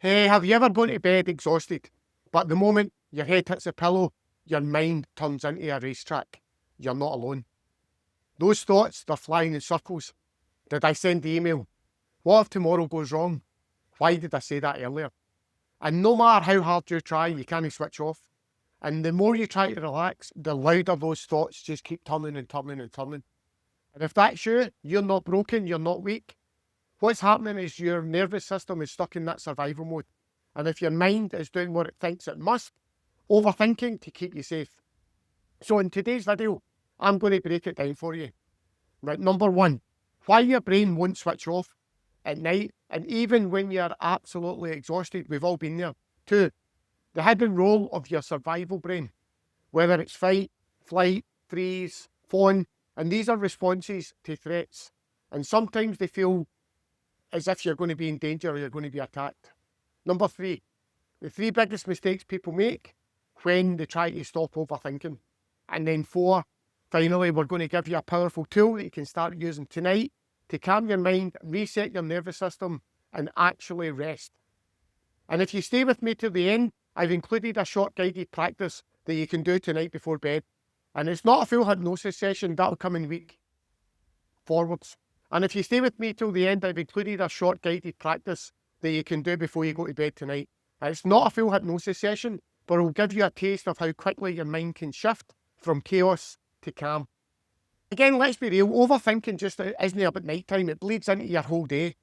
Hey, have you ever gone to bed exhausted, but the moment your head hits the pillow, your mind turns into a racetrack? You're not alone. Those thoughts, they're flying in circles. Did I send the email? What if tomorrow goes wrong? Why did I say that earlier? And no matter how hard you try, you can't switch off. And the more you try to relax, the louder those thoughts just keep turning and turning and turning. And if that's you, you're not broken, you're not weak. What's happening is your nervous system is stuck in that survival mode. And if your mind is doing what it thinks it must, overthinking to keep you safe. So in today's video, I'm going to break it down for you. Right, number one, why your brain won't switch off at night, and even when you're absolutely exhausted. We've all been there. Two, the hidden role of your survival brain, whether it's fight, flight, freeze, fawn, and these are responses to threats. And sometimes they feel as if you're going to be in danger or you're going to be attacked. Number three, the three biggest mistakes people make when they try to stop overthinking. And then four, finally, we're going to give you a powerful tool that you can start using tonight to calm your mind, reset your nervous system, and actually rest. And if you stay with me to the end, I've included a short guided practice that you can do tonight before bed. And it's not a full hypnosis session, that'll come in week forwards. And if you stay with me till the end, I've included a short guided practice that you can do before you go to bed tonight. And it's not a full hypnosis session, but it'll give you a taste of how quickly your mind can shift from chaos to calm. Again, let's be real, overthinking just isn't about night time, it bleeds into your whole day.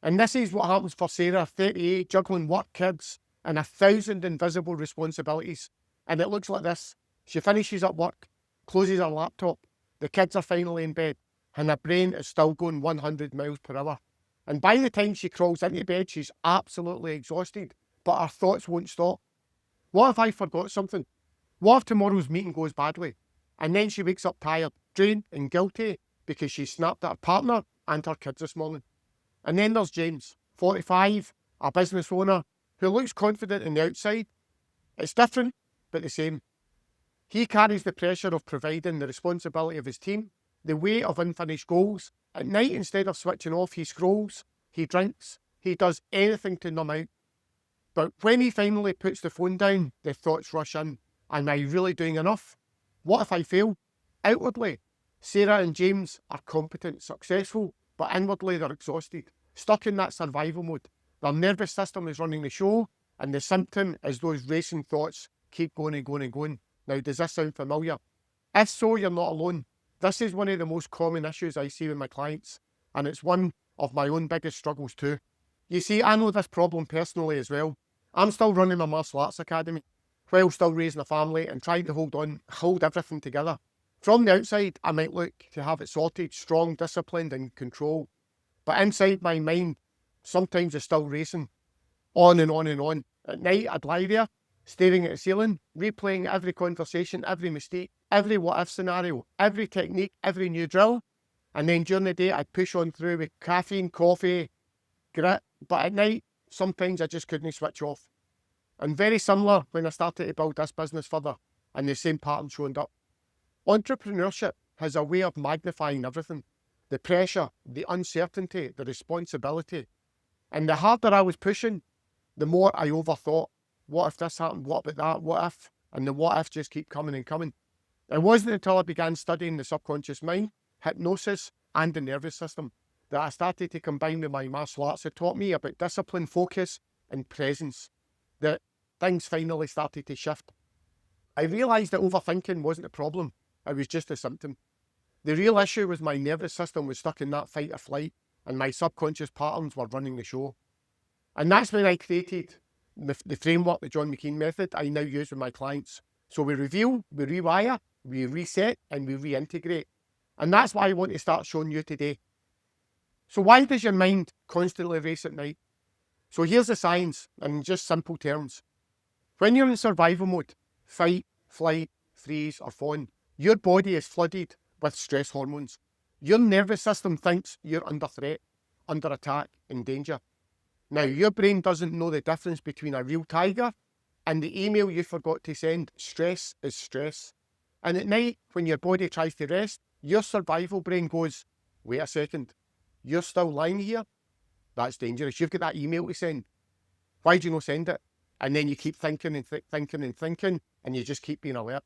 And this is what happens for Sarah, 38, juggling work, kids, and 1,000 invisible responsibilities. And it looks like this. She finishes at work, closes her laptop, the kids are finally in bed, and her brain is still going 100 miles per hour. And by the time she crawls into bed, she's absolutely exhausted, but her thoughts won't stop. What if I forgot something? What if tomorrow's meeting goes badly? And then she wakes up tired, drained and guilty because she snapped at her partner and her kids this morning. And then there's James, 45, a business owner who looks confident on the outside. It's different, but the same. He carries the pressure of providing the responsibility of his team, the weight of unfinished goals. At night, instead of switching off, he scrolls, he drinks, he does anything to numb out. But when he finally puts the phone down, the thoughts rush in. Am I really doing enough? What if I fail? Outwardly, Sarah and James are competent, successful, but inwardly they're exhausted, stuck in that survival mode. Their nervous system is running the show, and the symptom is those racing thoughts keep going and going and going. Now, does this sound familiar? If so, you're not alone. This is one of the most common issues I see with my clients, and it's one of my own biggest struggles too. You see, I know this problem personally as well. I'm still running my martial arts academy, while still raising a family and trying to hold everything together. From the outside, I might look to have it sorted, strong, disciplined and controlled. But inside my mind, sometimes it's still racing, on and on and on. At night, I'd lie there, staring at the ceiling, replaying every conversation, every mistake, every what-if scenario, every technique, every new drill. And then during the day, I'd push on through with caffeine, coffee, grit. But at night, sometimes I just couldn't switch off. And very similar when I started to build this business further, and the same pattern showed up. Entrepreneurship has a way of magnifying everything. The pressure, the uncertainty, the responsibility. And the harder I was pushing, the more I overthought. What if this happened? What about that? What if? And the what if just keep coming and coming. It wasn't until I began studying the subconscious mind, hypnosis, and the nervous system that I started to combine with my martial arts. It taught me about discipline, focus, and presence. That things finally started to shift. I realised that overthinking wasn't a problem, it was just a symptom. The real issue was my nervous system was stuck in that fight or flight, and my subconscious patterns were running the show. And that's when I created the framework, the John McKean method, I now use with my clients. So we reveal, we rewire, we reset, and we reintegrate. And that's what I want to start showing you today. So why does your mind constantly race at night? So here's the science in just simple terms. When you're in survival mode, fight, flight, freeze or fawn, your body is flooded with stress hormones. Your nervous system thinks you're under threat, under attack, in danger. Now, your brain doesn't know the difference between a real tiger and the email you forgot to send. Stress is stress. And at night, when your body tries to rest, your survival brain goes, wait a second, you're still lying here? That's dangerous. You've got that email to send. Why do you not send it? And then you keep thinking and thinking and thinking, and you just keep being alert.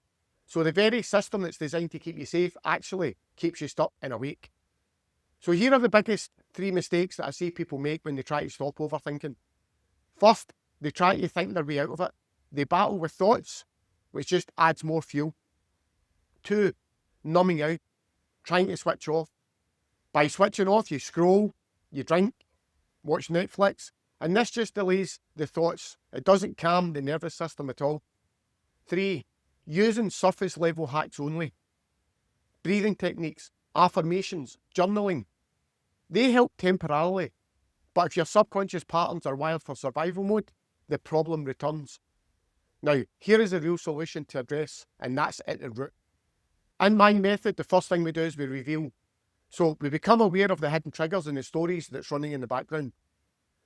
So the very system that's designed to keep you safe actually keeps you stuck and awake. So here are the biggest 3 mistakes that I see people make when they try to stop overthinking. First, they try to think their way out of it. They battle with thoughts, which just adds more fuel. 2, numbing out, trying to switch off. By switching off, you scroll, you drink, watch Netflix, and this just delays the thoughts. It doesn't calm the nervous system at all. 3, using surface level hacks only. Breathing techniques, affirmations, journaling. They help temporarily, but if your subconscious patterns are wired for survival mode, the problem returns. Now, here is a real solution to address, and that's at the root. In my method, the first thing we do is we reveal. So we become aware of the hidden triggers and the stories that's running in the background.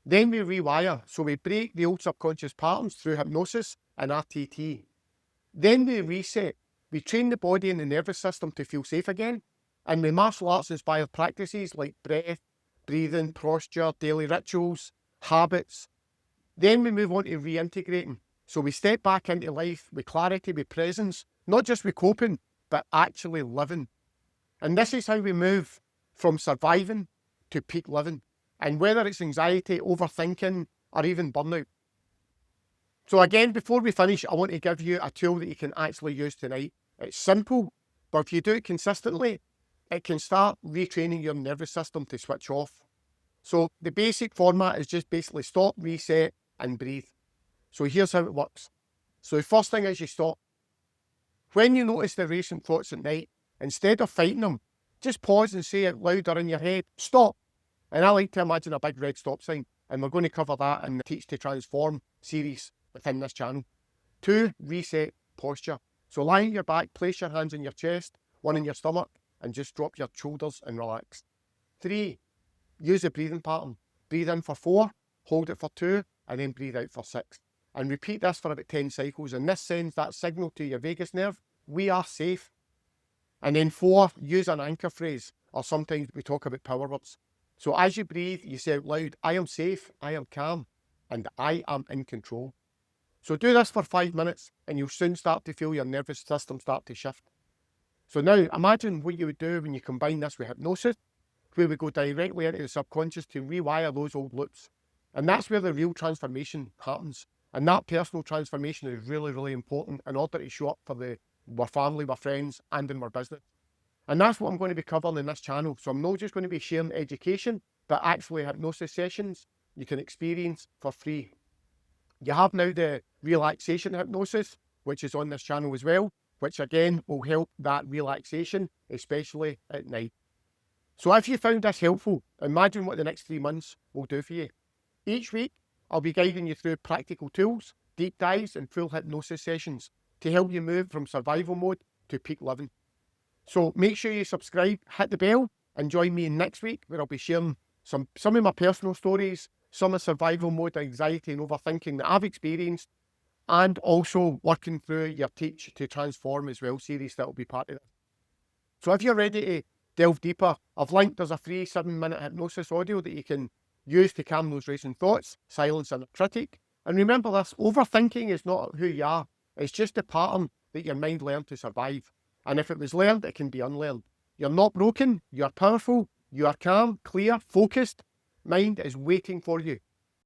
Then we rewire, so we break the old subconscious patterns through hypnosis and RTT. Then we reset. We train the body and the nervous system to feel safe again, and with martial arts inspired practices like breath, breathing, posture, daily rituals, habits. Then we move on to reintegrating. So we step back into life with clarity, with presence, not just with coping, but actually living. And this is how we move from surviving to peak living. And whether it's anxiety, overthinking, or even burnout. So again, before we finish, I want to give you a tool that you can actually use tonight. It's simple, but if you do it consistently, it can start retraining your nervous system to switch off. So the basic format is just basically stop, reset, and breathe. So here's how it works. So the first thing is you stop. When you notice the racing thoughts at night, instead of fighting them, just pause and say it louder in your head, stop. And I like to imagine a big red stop sign, and we're going to cover that in the Teach to Transform series within this channel. 2, reset posture. So lie on your back, place your hands on your chest, one in your stomach, and just drop your shoulders and relax. 3, use the breathing pattern. Breathe in for 4, hold it for 2, and then breathe out for 6. And repeat this for about 10 cycles, and this sends that signal to your vagus nerve, we are safe. And then 4, use an anchor phrase, or sometimes we talk about power words. So as you breathe, you say out loud, I am safe, I am calm, and I am in control. So do this for 5 minutes, and you'll soon start to feel your nervous system start to shift. So now imagine what you would do when you combine this with hypnosis, where we go directly into the subconscious to rewire those old loops. And that's where the real transformation happens. And that personal transformation is really, really important in order to show up for our family, our friends, and in our business. And that's what I'm going to be covering in this channel. So I'm not just going to be sharing education, but actually hypnosis sessions you can experience for free. You have now the relaxation hypnosis, which is on this channel as well, which again will help that relaxation, especially at night. So if you found this helpful, imagine what the next 3 months will do for you. Each week, I'll be guiding you through practical tools, deep dives, and full hypnosis sessions to help you move from survival mode to peak living. So make sure you subscribe, hit the bell, and join me next week where I'll be sharing some of my personal stories, some of survival mode anxiety and overthinking that I've experienced, and also working through your Teach to Transform as well series that will be part of it. So if you're ready to delve deeper, I've linked, there's a free 7-minute hypnosis audio that you can use to calm those racing thoughts, silence inner critic. And remember this, overthinking is not who you are. It's just a pattern that your mind learned to survive. And if it was learned, it can be unlearned. You're not broken, you're powerful, you are calm, clear, focused. Mind is waiting for you